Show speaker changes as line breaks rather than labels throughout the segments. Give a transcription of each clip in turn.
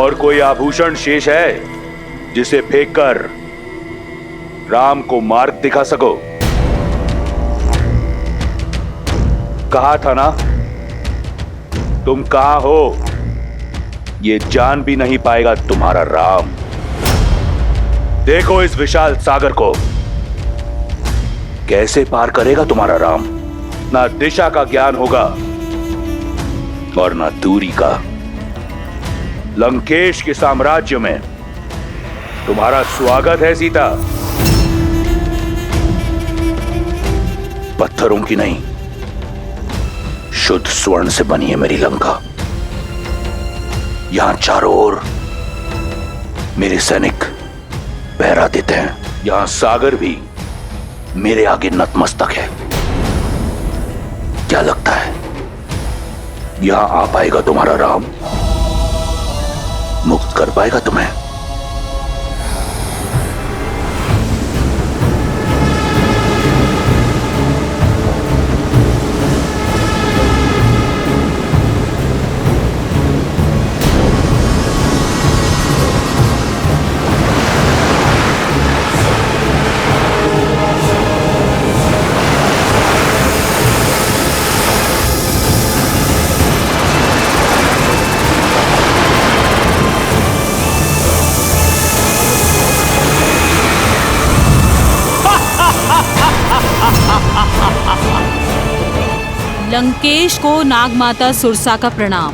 और कोई आभूषण शेष है जिसे फेंककर राम को मार्ग दिखा सको? कहा था ना, तुम कहां हो ये जान भी नहीं पाएगा तुम्हारा राम। देखो इस विशाल सागर को, कैसे पार करेगा तुम्हारा राम। ना दिशा का ज्ञान होगा और ना दूरी का। लंकेश के साम्राज्य में तुम्हारा स्वागत है सीता। पत्थरों की नहीं, शुद्ध स्वर्ण से बनी है मेरी लंका। यहां चारों ओर मेरे सैनिक पहरा देते हैं। यहां सागर भी मेरे आगे नतमस्तक है। क्या लगता है यहां आ पाएगा तुम्हारा राम? मुक्त कर पाएगा तुम्हें?
लंकेश को नागमाता सुरसा का प्रणाम।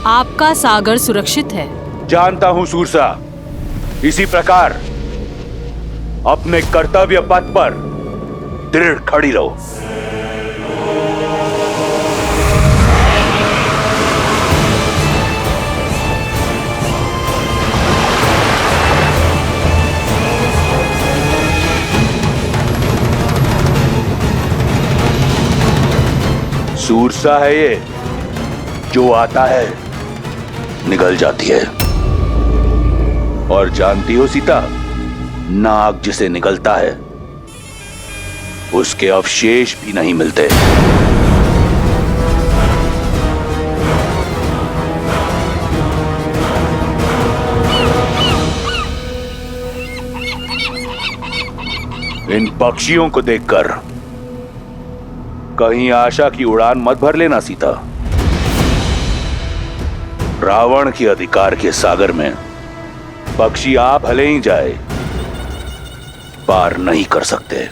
आपका सागर सुरक्षित है।
जानता हूं सुरसा। इसी प्रकार अपने कर्तव्य पथ पर दृढ़ खड़ी रहो। सुरसा है ये, जो आता है निकल जाती है। और जानती हो सीता, नाग जिसे निकलता है उसके अवशेष भी नहीं मिलते। इन पक्षियों को देखकर कहीं आशा की उड़ान मत भर लेना सीता। रावण के अधिकार के सागर में पक्षी आ भले ही जाए, पार नहीं कर सकते।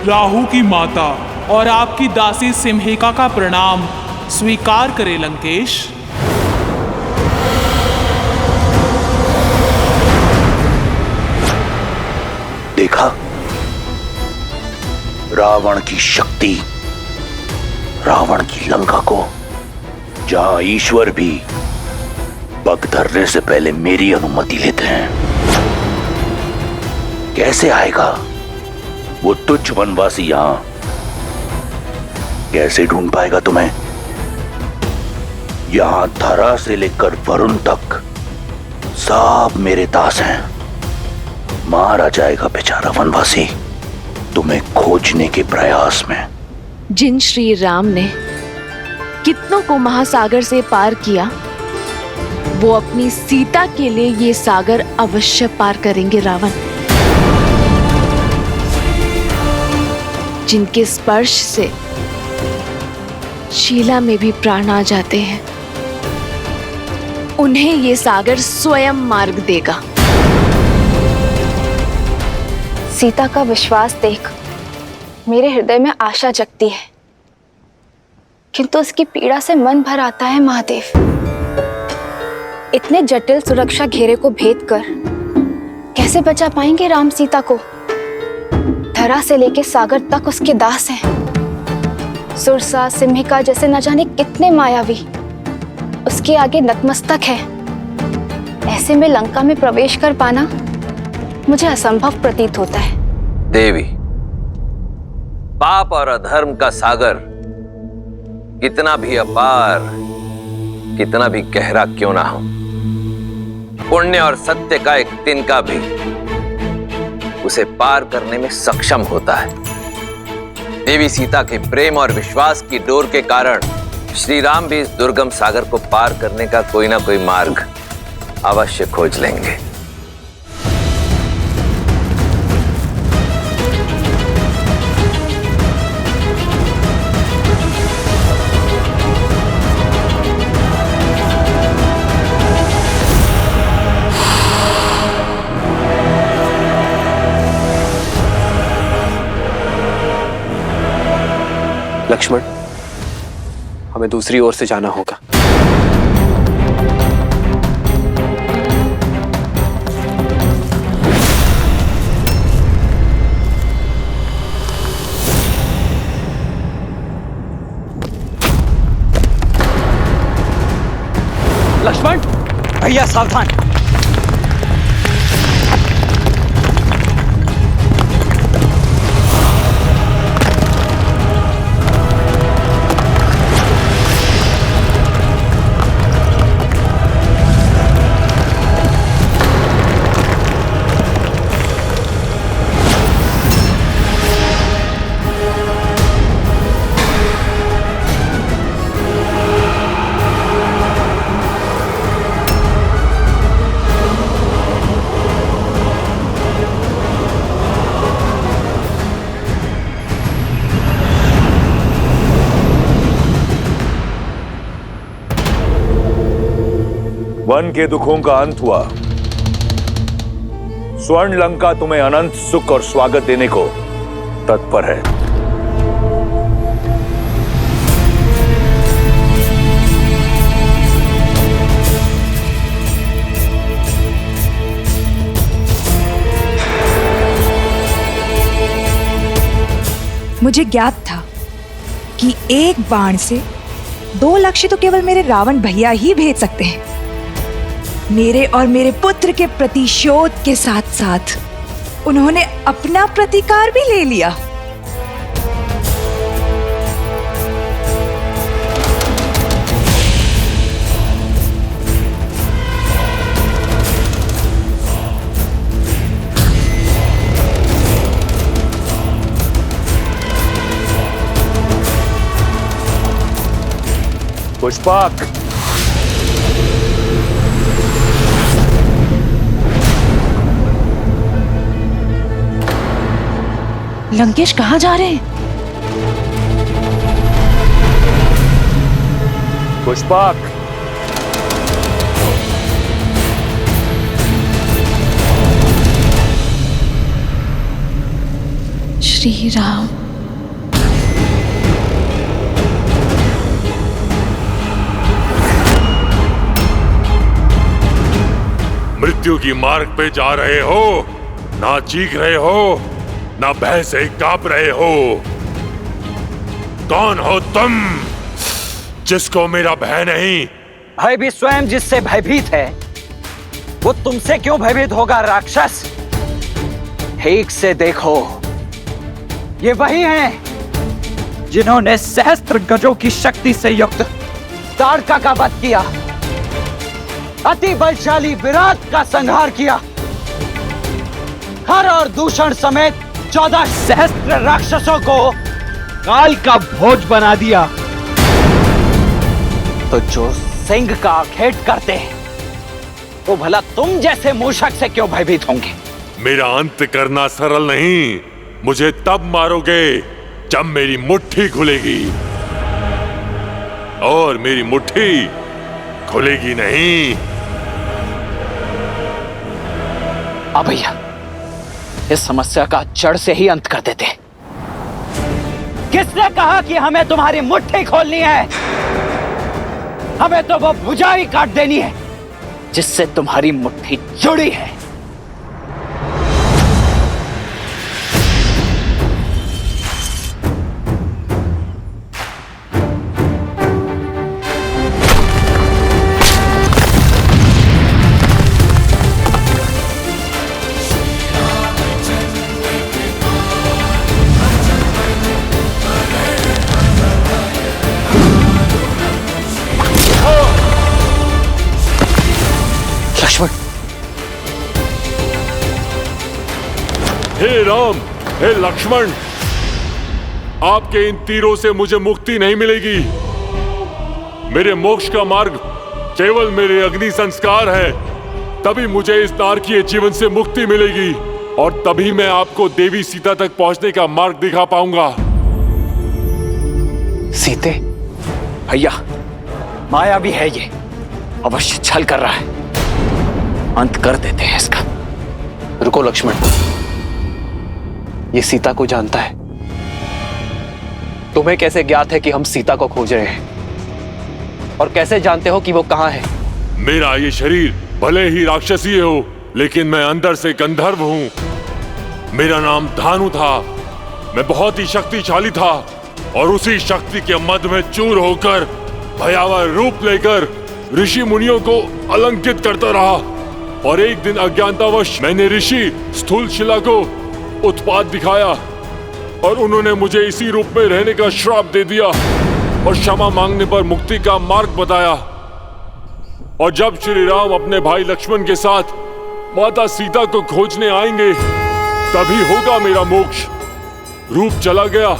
राहु की माता और आपकी दासी सिम्हिका का प्रणाम स्वीकार करे लंकेश।
देखा रावण की शक्ति, रावण की लंका को, जहां ईश्वर भी पग धरने से पहले मेरी अनुमति लेते हैं। कैसे आएगा वो तुच्छ वनवासी यहां? कैसे ढूंढ पाएगा तुम्हें? यहां धरा से लेकर वरुण तक सब मेरे दास हैं। मारा जाएगा बेचारा वनवासी तुम्हें खोजने के प्रयास में।
जिन श्री राम ने कितनों को महासागर से पार किया, वो अपनी सीता के लिए ये सागर अवश्य पार करेंगे रावण। जिनके स्पर्श से शीला में भी प्राण आ जाते हैं, उन्हें ये सागर स्वयं मार्ग देगा।
सीता का विश्वास देख मेरे हृदय में आशा जगती है, किंतु उसकी पीड़ा से मन भर आता है महादेव। इतने जटिल सुरक्षा घेरे को भेद कर कैसे बचा पाएंगे राम सीता को? धरा से लेके सागर तक उसके दास हैं। सुरसा, सिम्हिका जैसे न जाने कितने मायावी उसके आगे नतमस्तक है। ऐसे में लंका में प्रवेश कर पाना मुझे असंभव प्रतीत होता है।
देवी, पाप और अधर्म का सागर कितना भी अपार, कितना भी गहरा क्यों ना हो, पुण्य और सत्य का एक तिनका भी उसे पार करने में सक्षम होता है। देवी सीता के प्रेम और विश्वास की डोर के कारण श्री राम भी इस दुर्गम सागर को पार करने का कोई ना कोई मार्ग अवश्य खोज लेंगे।
लक्ष्मण, हमें दूसरी ओर से जाना होगा।
लक्ष्मण, भैया सावधान।
वन के दुखों का अंत हुआ। स्वर्ण लंका तुम्हें अनंत सुख और स्वागत देने को तत्पर है।
मुझे ज्ञात था कि एक बाण से 2 लक्ष्य तो केवल मेरे रावण भैया ही भेज सकते हैं। मेरे और मेरे पुत्र के प्रतिशोध के साथ साथ उन्होंने अपना प्रतिकार भी ले लिया।
पुष्पक,
लंकेश कहाँ जा रहे हैं?
पुष्पक,
श्री राम।
मृत्यु की मार्ग पे जा रहे हो, ना चीख रहे हो, ना भय से कांप रहे हो। कौन हो तुम जिसको मेरा भय नहीं?
भय भी स्वयं जिससे भयभीत है, वो तुमसे क्यों भयभीत होगा राक्षस? ठीक से देखो, ये वही हैं जिन्होंने सहस्त्र गजों की शक्ति से युक्त ताड़का का वध किया, अति बलशाली विराट का संहार किया, हर और दूषण समेत 14 सहस्त्र राक्षसों को काल का भोज बना दिया। तो जो सिंह का आखेट करते हैं, तो भला तुम जैसे मूषक से क्यों भयभीत होंगे?
मेरा अंत करना सरल नहीं। मुझे तब मारोगे जब मेरी मुट्ठी खुलेगी, और मेरी मुट्ठी खुलेगी नहीं।
भैया, इस समस्या का जड़ से ही अंत कर देते। किसने कहा कि हमें तुम्हारी मुट्ठी खोलनी है? हमें तो वो भुजा ही काट देनी है जिससे तुम्हारी मुट्ठी जुड़ी है।
लक्ष्मण,
हे राम, हे लक्ष्मण, आपके इन तीरों से मुझे मुक्ति नहीं मिलेगी। मेरे मोक्ष का मार्ग केवल मेरे अग्नि संस्कार है। तभी मुझे इस नारकीय जीवन से मुक्ति मिलेगी और तभी मैं आपको देवी सीता तक पहुंचने का मार्ग दिखा पाऊंगा।
सीते, भैया, माया भी है ये, अवश्य छल कर रहा है। अंत कर देते हैं इसका। रुको लक्ष्मण, ये सीता को जानता है। तुम्हें कैसे ज्ञात है कि हम सीता को खोज रहे हैं? और कैसे जानते हो कि वो कहां है?
मेरा ये शरीर भले ही राक्षसीय हो, लेकिन मैं अंदर से गंधर्व हूं। मेरा नाम धानु था। मैं बहुत ही शक्तिशाली था और उसी शक्ति के मद में चूर होकर भयावह रूप लेकर ऋषि मुनियों को अलंकित करता रहा। और एक दिन अज्ञानतावश मैंने ऋषि स्थूलशिला को उत्पात दिखाया और उन्होंने मुझे इसी रूप में रहने का श्राप दे दिया और क्षमा मांगने पर मुक्ति का मार्ग बताया। और जब श्री राम अपने भाई लक्ष्मण के साथ माता सीता को खोजने आएंगे तभी होगा मेरा मोक्ष। रूप चला गया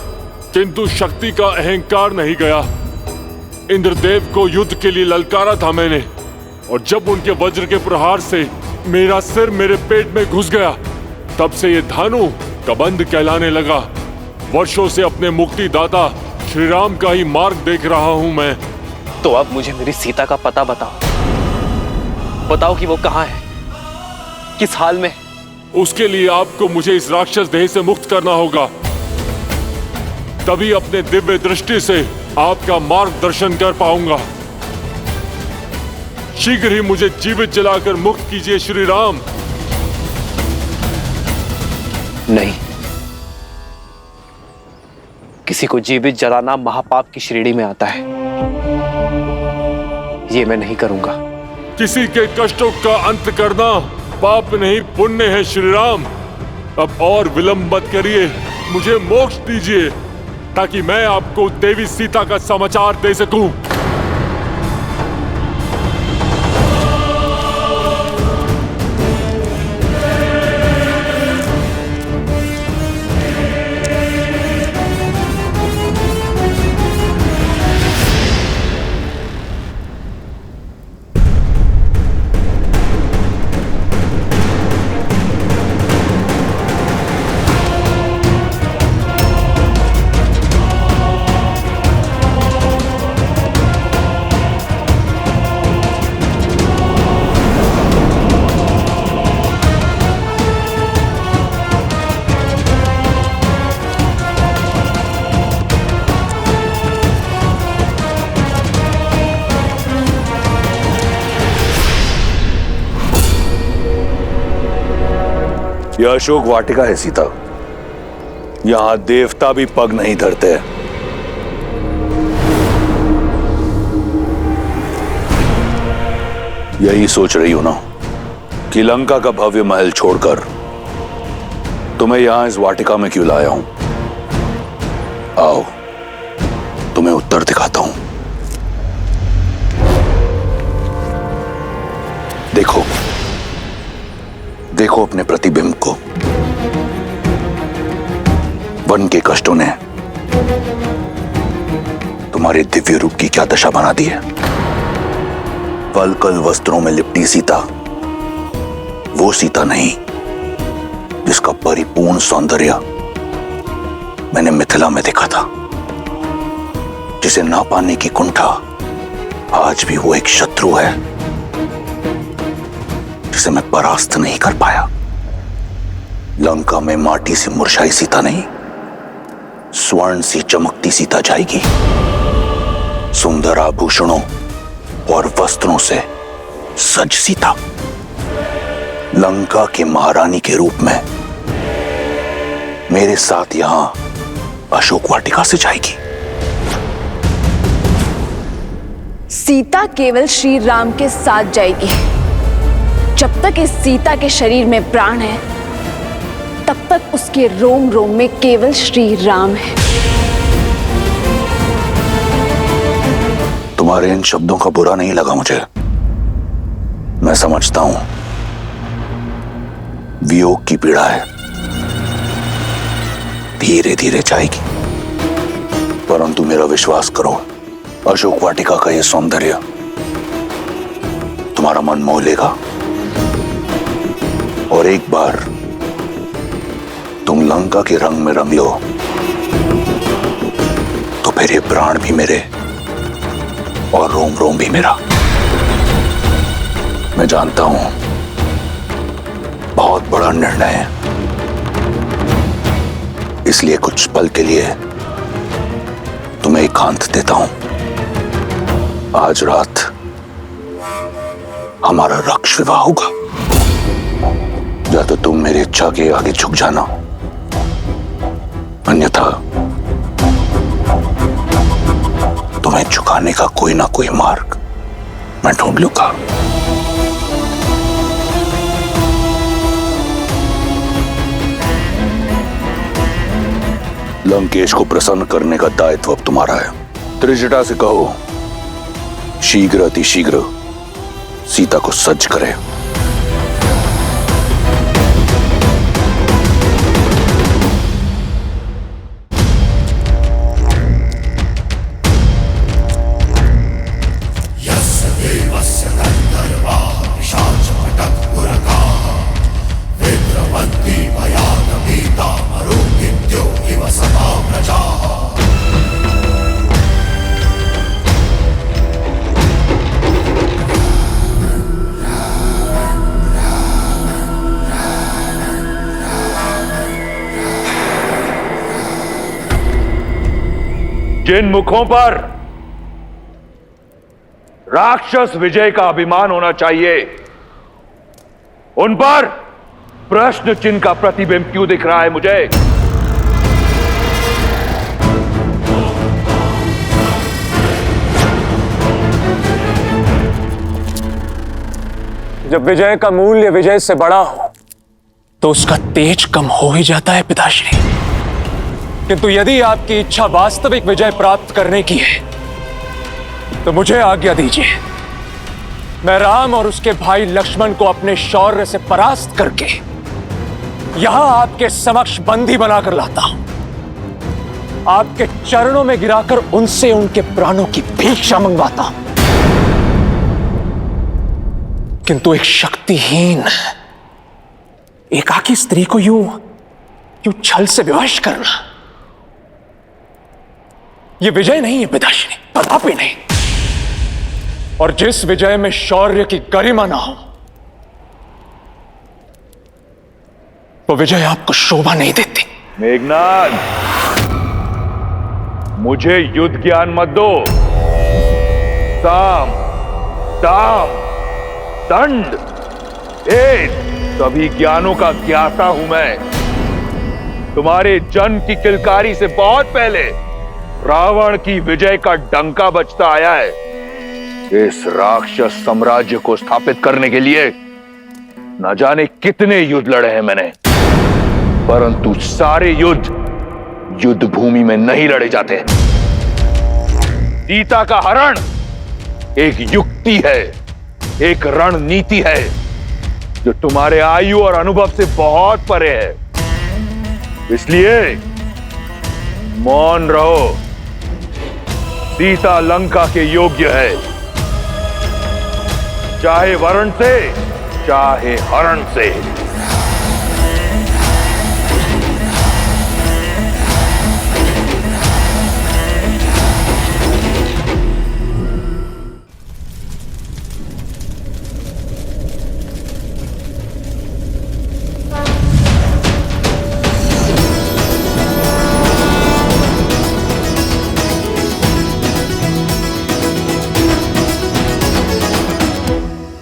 किंतु शक्ति का अहंकार नहीं गया। इंद्रदेव को युद्ध के लिए ललकारा था मैंने, और जब उनके वज्र के प्रहार से मेरा सिर मेरे पेट में घुस गया तब से ये धानु कबंध कहलाने लगा। वर्षों से अपने मुक्ति दाता श्री राम का ही मार्ग देख रहा हूं मैं।
तो अब मुझे मेरी सीता का पता बताओ। बताओ कि वो कहां है, किस हाल में।
उसके लिए आपको मुझे इस राक्षस देह से मुक्त करना होगा। तभी अपने दिव्य दृष्टि से आपका मार्गदर्शन कर पाऊंगा। शीघ्र ही मुझे जीवित जलाकर मुक्त कीजिए श्री राम।
नहीं, किसी को जीवित जलाना महापाप की श्रेणी में आता है। ये मैं नहीं करूंगा।
किसी के कष्टों का अंत करना पाप नहीं पुण्य है श्री राम। अब और विलंब मत करिए, मुझे मोक्ष दीजिए ताकि मैं आपको देवी सीता का समाचार दे सकूं।
यह अशोक वाटिका है सीता। यहां देवता भी पग नहीं धरते। यही सोच रही हूं ना कि लंका का भव्य महल छोड़कर तुम्हें यहां इस वाटिका में क्यों लाया हूं। आओ तुम्हें उत्तर दिखाता हूं। देखो देखो अपने प्रतिबिंब को। वन के कष्टों ने तुम्हारे दिव्य रूप की क्या दशा बना दी है। वल्कल वस्त्रों में लिपटी सीता वो सीता नहीं जिसका परिपूर्ण सौंदर्य मैंने मिथिला में देखा था, जिसे ना पाने की कुंठा आज भी वो एक शत्रु है जिसे मैं परास्त नहीं कर पाया। लंका में माटी से मुरझाई सीता नहीं, स्वर्ण सी चमकती सीता जाएगी। सुंदर आभूषणों और वस्त्रों से सज सीता लंका के महारानी के रूप में मेरे साथ यहां अशोक वाटिका से जाएगी।
सीता केवल श्री राम के साथ जाएगी। जब तक इस सीता के शरीर में प्राण है तब तक उसके रोम रोम में केवल श्री राम है।
तुम्हारे इन शब्दों का बुरा नहीं लगा मुझे। मैं मैं समझता हूं वियोग की पीड़ा है, धीरे धीरे जाएगी, परंतु मेरा विश्वास करो, अशोक वाटिका का यह सौंदर्य तुम्हारा मन मोह लेगा और एक बार तुम लंका के रंग में रंग लो तो फिर ये प्राण भी मेरे और रोम रोम भी मेरा। मैं जानता हूं बहुत बड़ा निर्णय है, इसलिए कुछ पल के लिए तुम्हें एकांत देता हूं। आज रात हमारा रक्ष विवाह होगा, या तो तुम मेरी इच्छा के आगे झुक जाना, अन्यथा तुम्हें झुकाने का कोई ना कोई मार्ग मैं ढूंढ लूंगा। लंकेश को प्रसन्न करने का दायित्व अब तुम्हारा है। त्रिजटा से कहो शीघ्र अतिशीघ्र सीता को सज्ज करे।
जिन मुखों पर राक्षस विजय का अभिमान होना चाहिए, उन पर प्रश्न चिन्ह का प्रतिबिंब क्यों दिख रहा है मुझे?
जब विजय का मूल्य विजय से बड़ा हो तो उसका तेज कम हो ही जाता है पिताश्री। किंतु यदि आपकी इच्छा वास्तविक विजय प्राप्त करने की है तो मुझे आज्ञा दीजिए, मैं राम और उसके भाई लक्ष्मण को अपने शौर्य से परास्त करके यहां आपके समक्ष बंदी बनाकर लाता हूं, आपके चरणों में गिराकर उनसे उनके प्राणों की भिक्षा मंगवाता हूं। किंतु एक शक्तिहीन एकाकी स्त्री को यूं छल से विवश करना, यह विजय नहीं है पिताश्री, कदापि नहीं। और जिस विजय में शौर्य की गरिमा ना हो, वो विजय आपको शोभा नहीं देती।
मेघनाद, मुझे युद्ध ज्ञान मत दो। साम, दाम, दंड, भेद सभी ज्ञानों का ज्ञाता हूं मैं। तुम्हारे जन्म की किलकारी से बहुत पहले रावण की विजय का डंका बजता आया है। इस राक्षस साम्राज्य को स्थापित करने के लिए न जाने कितने युद्ध लड़े हैं मैंने, परंतु सारे युद्ध युद्ध भूमि में नहीं लड़े जाते। सीता का हरण एक युक्ति है, एक रणनीति है जो तुम्हारे आयु और अनुभव से बहुत परे है। इसलिए मौन रहो। सीता लंका के योग्य है, चाहे वरण से चाहे हरण से।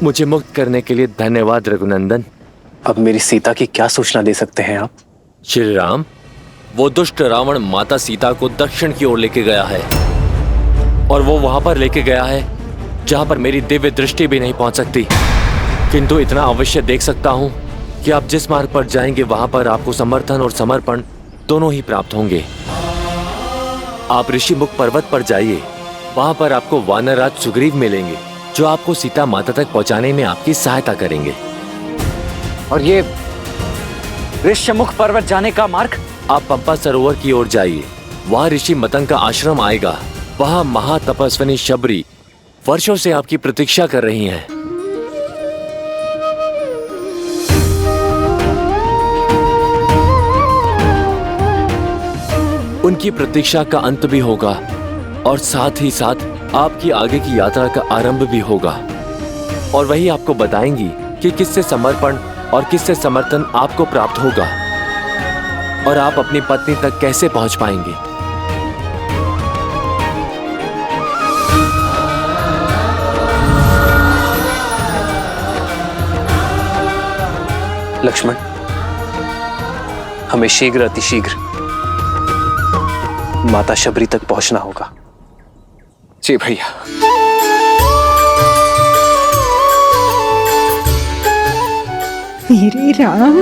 मुझे मुक्त करने के लिए धन्यवाद रघुनंदन।
अब मेरी सीता की क्या सूचना दे सकते हैं आप?
श्री राम, वो दुष्ट रावण माता सीता को दक्षिण की ओर लेके गया है, और वो वहां पर लेके गया है जहां पर मेरी दिव्य दृष्टि भी नहीं पहुंच सकती। किंतु इतना अवश्य देख सकता हूं कि आप जिस मार्ग पर जाएंगे वहां पर आपको समर्थन और समर्पण दोनों ही प्राप्त होंगे। आप ऋषिमुख पर्वत पर जाइए, वहां पर आपको वानरराज सुग्रीव मिलेंगे। जो आपको सीता माता तक पहुंचाने में आपकी सहायता करेंगे।
और ये ऋष्यमुख पर्वत जाने का मार्ग?
आप पंपा सरोवर की ओर जाइए, वहां ऋषि मतंग का आश्रम आएगा। वहां महातपस्विनी शबरी वर्षों से आपकी प्रतीक्षा कर रही हैं। उनकी प्रतीक्षा का अंत भी होगा और साथ ही साथ आपकी आगे की यात्रा का आरंभ भी होगा। और वही आपको बताएंगी कि किससे समर्पण और किससे समर्थन आपको प्राप्त होगा और आप अपनी पत्नी तक कैसे पहुंच पाएंगे।
लक्ष्मण, हमें शीघ्र अतिशीघ्र माता शबरी तक पहुंचना होगा। जी भैया।
मेरे राम,